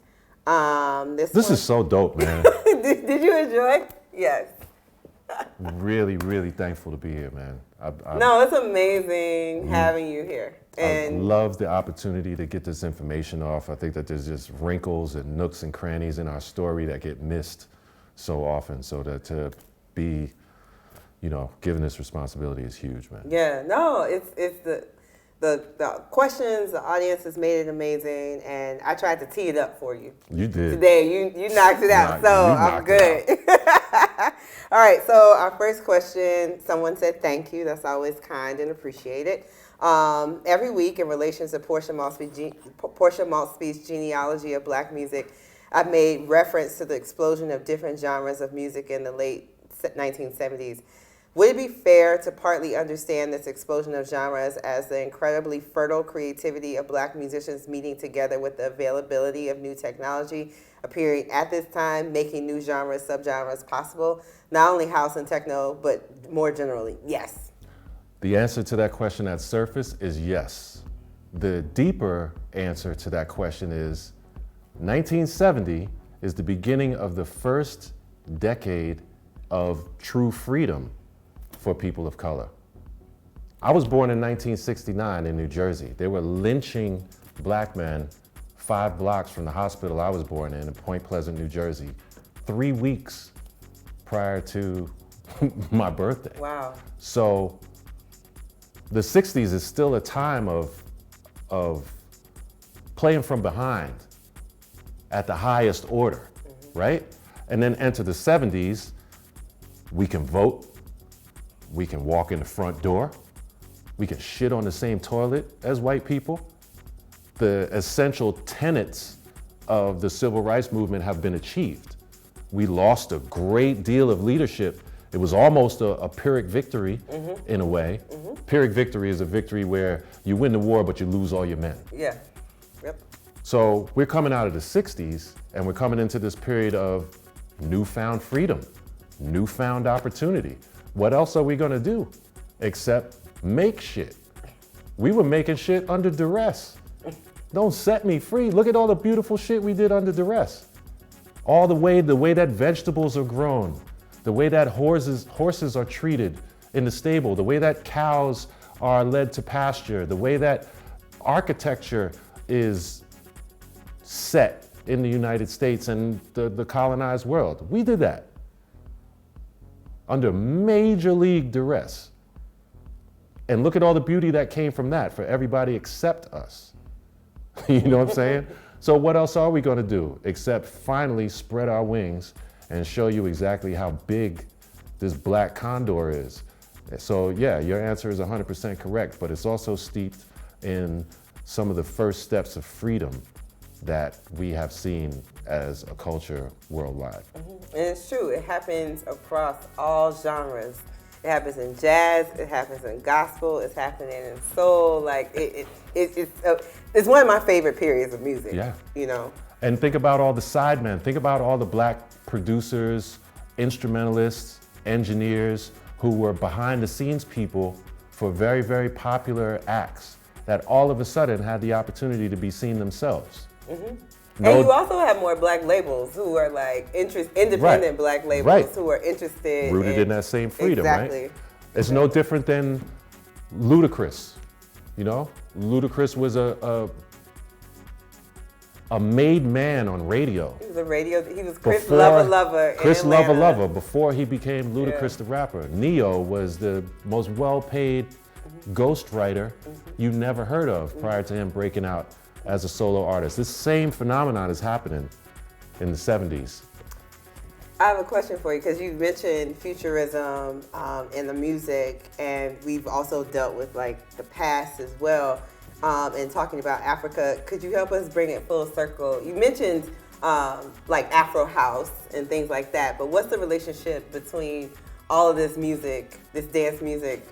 This is so dope, man. Did you enjoy? Yes. Really, really thankful to be here, man. No, it's amazing having you here. I And love the opportunity to get this information off. I think that there's just wrinkles and nooks and crannies in our story that get missed so often. So that to be, given this responsibility is huge, man. yeah, no, it's the questions, the audience has made it amazing, and I tried to tee it up for you. You did. Today, you knocked it out, so I'm good. All right, so our first question, someone said thank you. That's always kind and appreciated. Every week in relation to Portia Maltby's genealogy of Black music, I've made reference to the explosion of different genres of music in the late 1970s. Would it be fair to partly understand this explosion of genres as the incredibly fertile creativity of Black musicians meeting together with the availability of new technology appearing at this time, making new genres, subgenres possible? Not only house and techno, but more generally, yes. The answer to that question at surface is yes. The deeper answer to that question is 1970 is the beginning of the first decade of true freedom for people of color. I was born in 1969 in New Jersey. They were lynching Black men 5 blocks from the hospital I was born in Point Pleasant, New Jersey, 3 weeks prior to my birthday. Wow. So the 60s is still a time of playing from behind at the highest order, right? And then enter the 70s, we can vote, we can walk in the front door, we can shit on the same toilet as white people. The essential tenets of the civil rights movement have been achieved. We lost a great deal of leadership. It was almost a Pyrrhic victory in a way. Pyrrhic victory is a victory where you win the war, but you lose all your men. Yeah. Yep. So we're coming out of the 60s, and we're coming into this period of newfound freedom, newfound opportunity. What else are we gonna do except make shit? We were making shit under duress. Don't set me free. Look at all the beautiful shit we did under duress. All the way that vegetables are grown, the way that horses are treated in the stable, the way that cows are led to pasture, the way that architecture is set in the United States and the colonized world. We did that under major league duress. And look at all the beauty that came from that for everybody except us. You know what I'm saying? So what else are we gonna do except finally spread our wings and show you exactly how big this black condor is? So yeah, your answer is 100% correct, but it's also steeped in some of the first steps of freedom that we have seen as a culture worldwide. And it's true, it happens across all genres. It happens in jazz, it happens in gospel, it's happening in soul. Like it's one of my favorite periods of music. Yeah. You know. And think about all the sidemen. Think about all the Black producers, instrumentalists, engineers who were behind the scenes people for very, very popular acts that all of a sudden had the opportunity to be seen themselves. And you also have more Black labels who are like independent Black labels who are interested rooted in that same freedom, exactly. right? It's no different than Ludacris. You know, Ludacris was a made man on radio. He was Chris Lover Chris Lover before he became Ludacris the rapper. Neo was the most well-paid ghostwriter you never heard of prior to him breaking out as a solo artist. This same phenomenon is happening in the 70s. I have a question for you because you mentioned futurism in the music, and we've also dealt with like the past as well. And talking about Africa, could you help us bring it full circle? You mentioned like Afro house and things like that, but what's the relationship between all of this music, this dance music,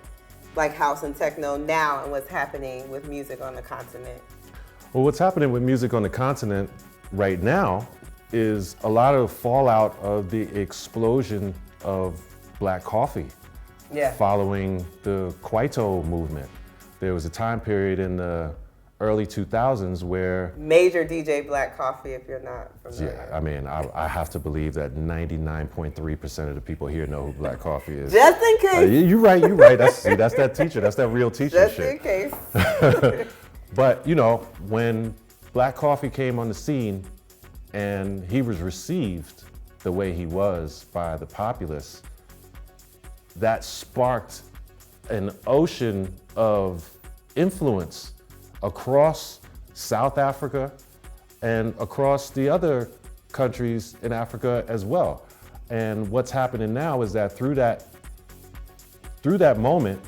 like house and techno now, and what's happening with music on the continent? Well, what's happening with music on the continent right now is a lot of fallout of the explosion of Black coffee following the Kwaito movement. There was a time period in the early 2000s where Major DJ Black Coffee, if you're not familiar. I mean, I have to believe that 99.3% of the people here know who Black Coffee is. Just in case. You're right. That's that teacher. That's that real teacher Just shit. in case. But, you know, when Black Coffee came on the scene and he was received the way he was by the populace, that sparked an ocean of influence across South Africa and across the other countries in Africa as well. And what's happening now is that through that moment,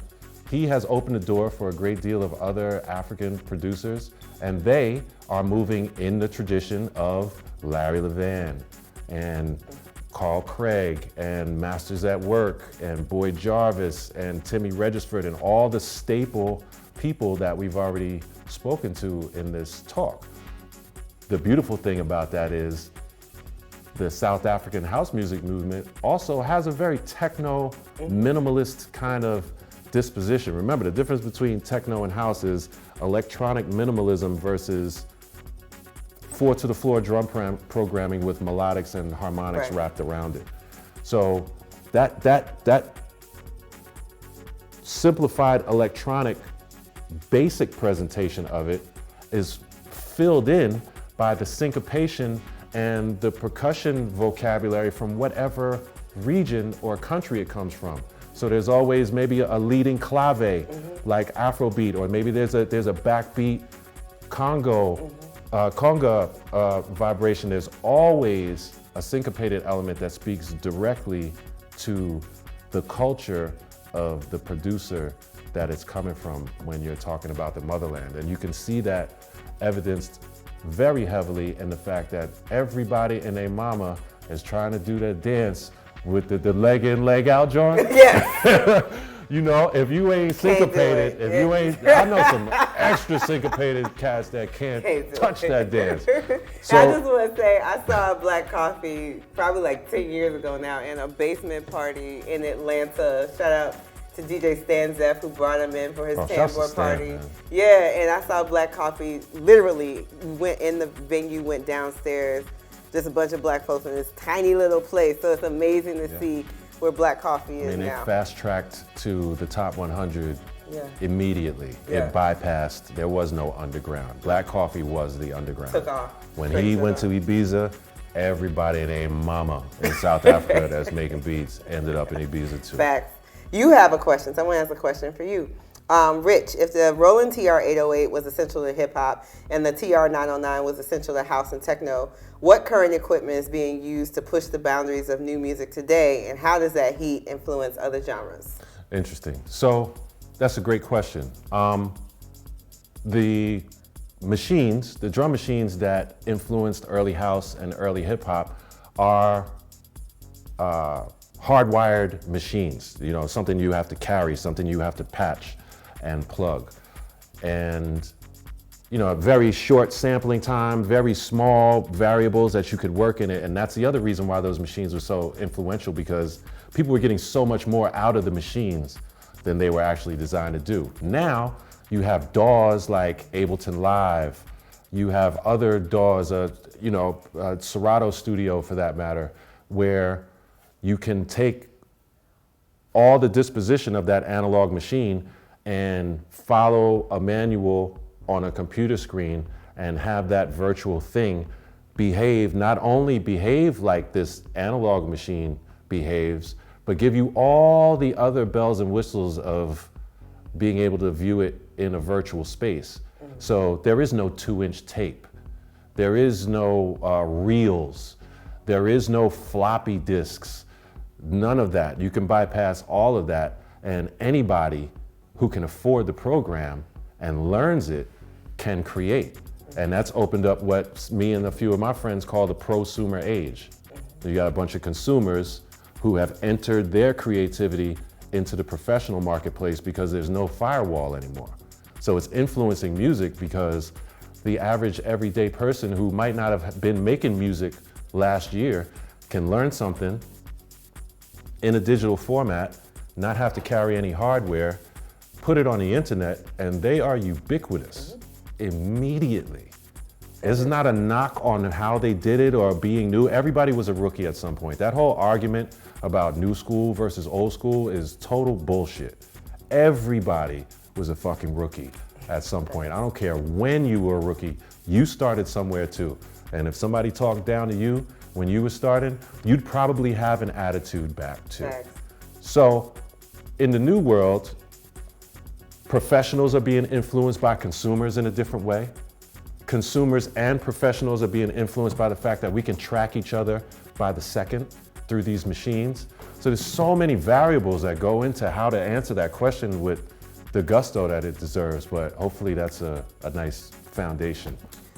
he has opened the door for a great deal of other African producers, and they are moving in the tradition of Larry Levan and Carl Craig and Masters at Work and Boyd Jarvis and Timmy Regisford and all the staple people that we've already spoken to in this talk. The beautiful thing about that is the South African house music movement also has a very techno minimalist kind of disposition. Remember, the difference between techno and house is electronic minimalism versus 4-to-the-floor drum programming with melodics and harmonics wrapped around it. So that simplified electronic basic presentation of it is filled in by the syncopation and the percussion vocabulary from whatever region or country it comes from. So there's always maybe a leading clave, like Afrobeat, or maybe there's a backbeat conga vibration. There's always a syncopated element that speaks directly to the culture of the producer that it's coming from when you're talking about the motherland. And you can see that evidenced very heavily in the fact that everybody and their mama is trying to do that dance with the leg in, leg out joint. Yeah. You know, if you ain't syncopated, if you ain't, I know some extra syncopated cats that can't touch that dance. So I just want to say, I saw Black Coffee probably like 10 years ago now in a basement party in Atlanta. Shout out to DJ Stanzef, who brought him in for his tambour party. Yeah, and I saw Black Coffee literally went in the venue, went downstairs, just a bunch of black folks in this tiny little place. So it's amazing to see where Black Coffee is now. It fast-tracked to the top 100 immediately. It bypassed, there was no underground. Black Coffee was the underground. Took off. When he went to Ibiza, everybody named Mama in South Africa that's making beats ended up in Ibiza too. Facts. You have a question, so I'm gonna ask a question for you. Rich, if the Roland TR-808 was essential to hip hop and the TR-909 was essential to house and techno, what current equipment is being used to push the boundaries of new music today, and how does that heat influence other genres? Interesting. So that's a great question. The machines, the drum machines that influenced early house and early hip hop are hardwired machines, you know, something you have to carry, something you have to patch and plug. And, you know, a very short sampling time, very small variables that you could work in it. And that's the other reason why those machines were so influential, because people were getting so much more out of the machines than they were actually designed to do. Now, you have DAWs like Ableton Live, you have other DAWs, Serato Studio for that matter, where you can take all the disposition of that analog machine and follow a manual on a computer screen and have that virtual thing not only behave like this analog machine behaves, but give you all the other bells and whistles of being able to view it in a virtual space. So there is no 2-inch tape. There is no reels. There is no floppy disks. None of that. You can bypass all of that, and anybody who can afford the program and learns it can create. And that's opened up what me and a few of my friends call the prosumer age. You got a bunch of consumers who have entered their creativity into the professional marketplace because there's no firewall anymore. So it's influencing music because the average everyday person who might not have been making music last year can learn something in a digital format, not have to carry any hardware, put it on the internet, and they are ubiquitous. immediately. This is not a knock on how they did it or being new. Everybody was a rookie at some point. That whole argument about new school versus old school is total bullshit. Everybody was a fucking rookie at some point. I don't care when you were a rookie, you started somewhere too. And if somebody talked down to you when you were starting, you'd probably have an attitude back too. Right. So in the new world, professionals are being influenced by consumers in a different way. Consumers and professionals are being influenced by the fact that we can track each other by the second through these machines. So there's so many variables that go into how to answer that question with the gusto that it deserves, but hopefully that's a nice foundation.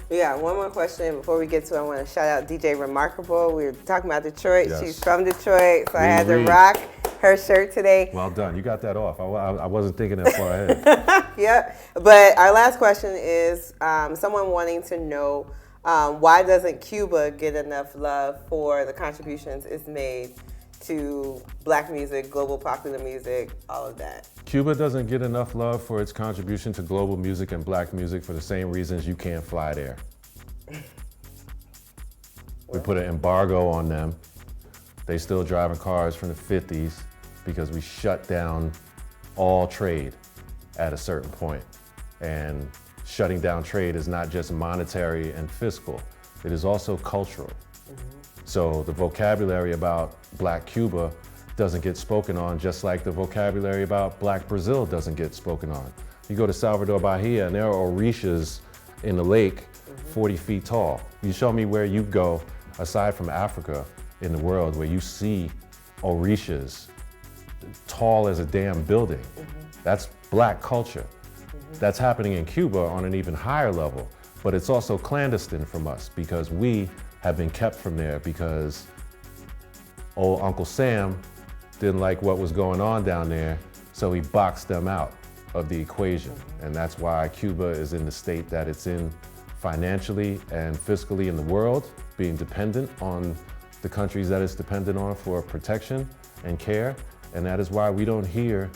Yeah, one more question before we get to it. I want to shout out DJ Remarkable. We were talking about Detroit. Yes. She's from Detroit, so I had to rock her shirt today. Well done, you got that off. I wasn't thinking that far ahead. Yeah, but our last question is someone wanting to know why doesn't Cuba get enough love for the contributions it's made to black music, global popular music, all of that? Cuba doesn't get enough love for its contribution to global music and black music for the same reasons you can't fly there. We put an embargo on them. They still driving cars from the 50s because we shut down all trade at a certain point. And shutting down trade is not just monetary and fiscal, it is also cultural. So the vocabulary about Black Cuba doesn't get spoken on, just like the vocabulary about Black Brazil doesn't get spoken on. You go to Salvador Bahia and there are orishas in the lake 40 feet tall. You show me where you go, aside from Africa, in the world where you see orishas tall as a damn building. That's Black culture. That's happening in Cuba on an even higher level, but it's also clandestine from us because we have been kept from there because old Uncle Sam didn't like what was going on down there, so he boxed them out of the equation. And that's why Cuba is in the state that it's in financially and fiscally in the world, being dependent on the countries that it's dependent on for protection and care. And that is why we don't hear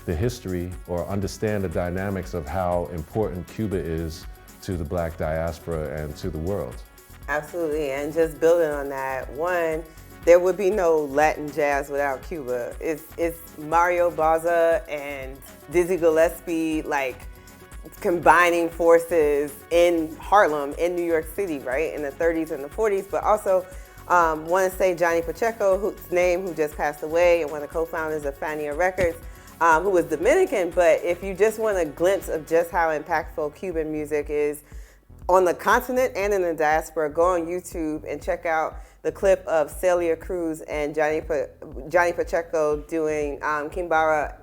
the history or understand the dynamics of how important Cuba is to the Black diaspora and to the world. Absolutely, and just building on that, one, there would be no Latin jazz without Cuba. It's Mario Bauza and Dizzy Gillespie like combining forces in Harlem, in New York City, right, in the 30s and the 40s, but also want to say Johnny Pacheco, who just passed away and one of the co-founders of Fania Records, who was Dominican, but if you just want a glimpse of just how impactful Cuban music is on the continent and in the diaspora, go on YouTube and check out the clip of Celia Cruz and Johnny Pacheco doing Kimbara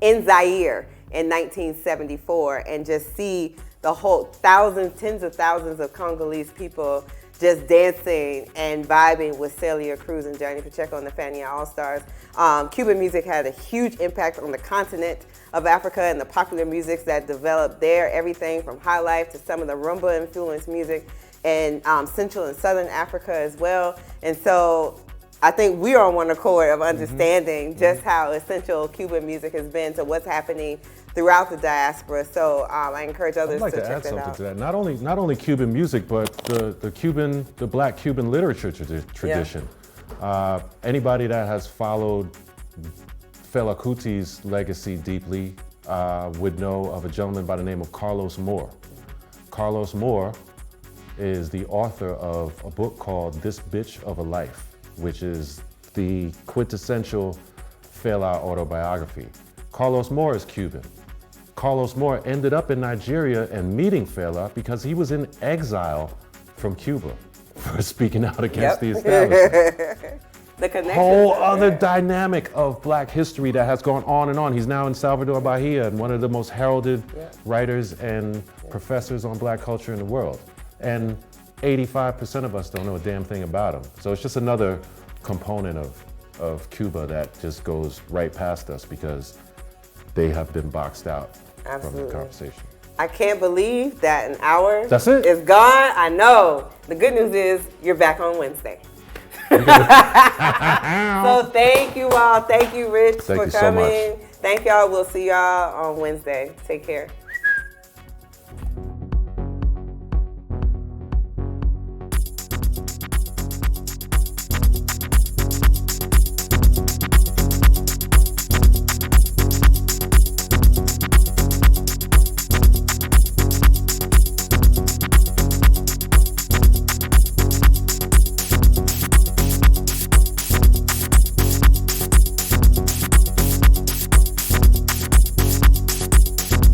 in Zaire in 1974, and just see the whole tens of thousands of Congolese people just dancing and vibing with Celia Cruz and Johnny Pacheco and the Fania All-Stars. Cuban music had a huge impact on the continent of Africa and the popular musics that developed there, everything from high life to some of the rumba-influenced music in Central and Southern Africa as well. And so I think we're on one accord of understanding just how essential Cuban music has been to what's happening throughout the diaspora. So I encourage others to check that out. I'd like to add something to that. Not only Cuban music, but the Black Cuban literature tradition. Yeah. Anybody that has followed Fela Kuti's legacy deeply would know of a gentleman by the name of Carlos Moore. Carlos Moore is the author of a book called This Bitch of a Life, which is the quintessential Fela autobiography. Carlos Moore is Cuban. Carlos Moore ended up in Nigeria and meeting Fela because he was in exile from Cuba for speaking out against the establishment. The connection. Whole other dynamic of Black history that has gone on and on. He's now in Salvador Bahia and one of the most heralded writers and professors on Black culture in the world. And 85% of us don't know a damn thing about him. So it's just another component of Cuba that just goes right past us because they have been boxed out from the conversation. I can't believe that an hour That's it. is gone. I know. The good news is you're back on Wednesday. So thank you all. Thank you, Rich, for coming. So much. Thank y'all. We'll see y'all on Wednesday. Take care.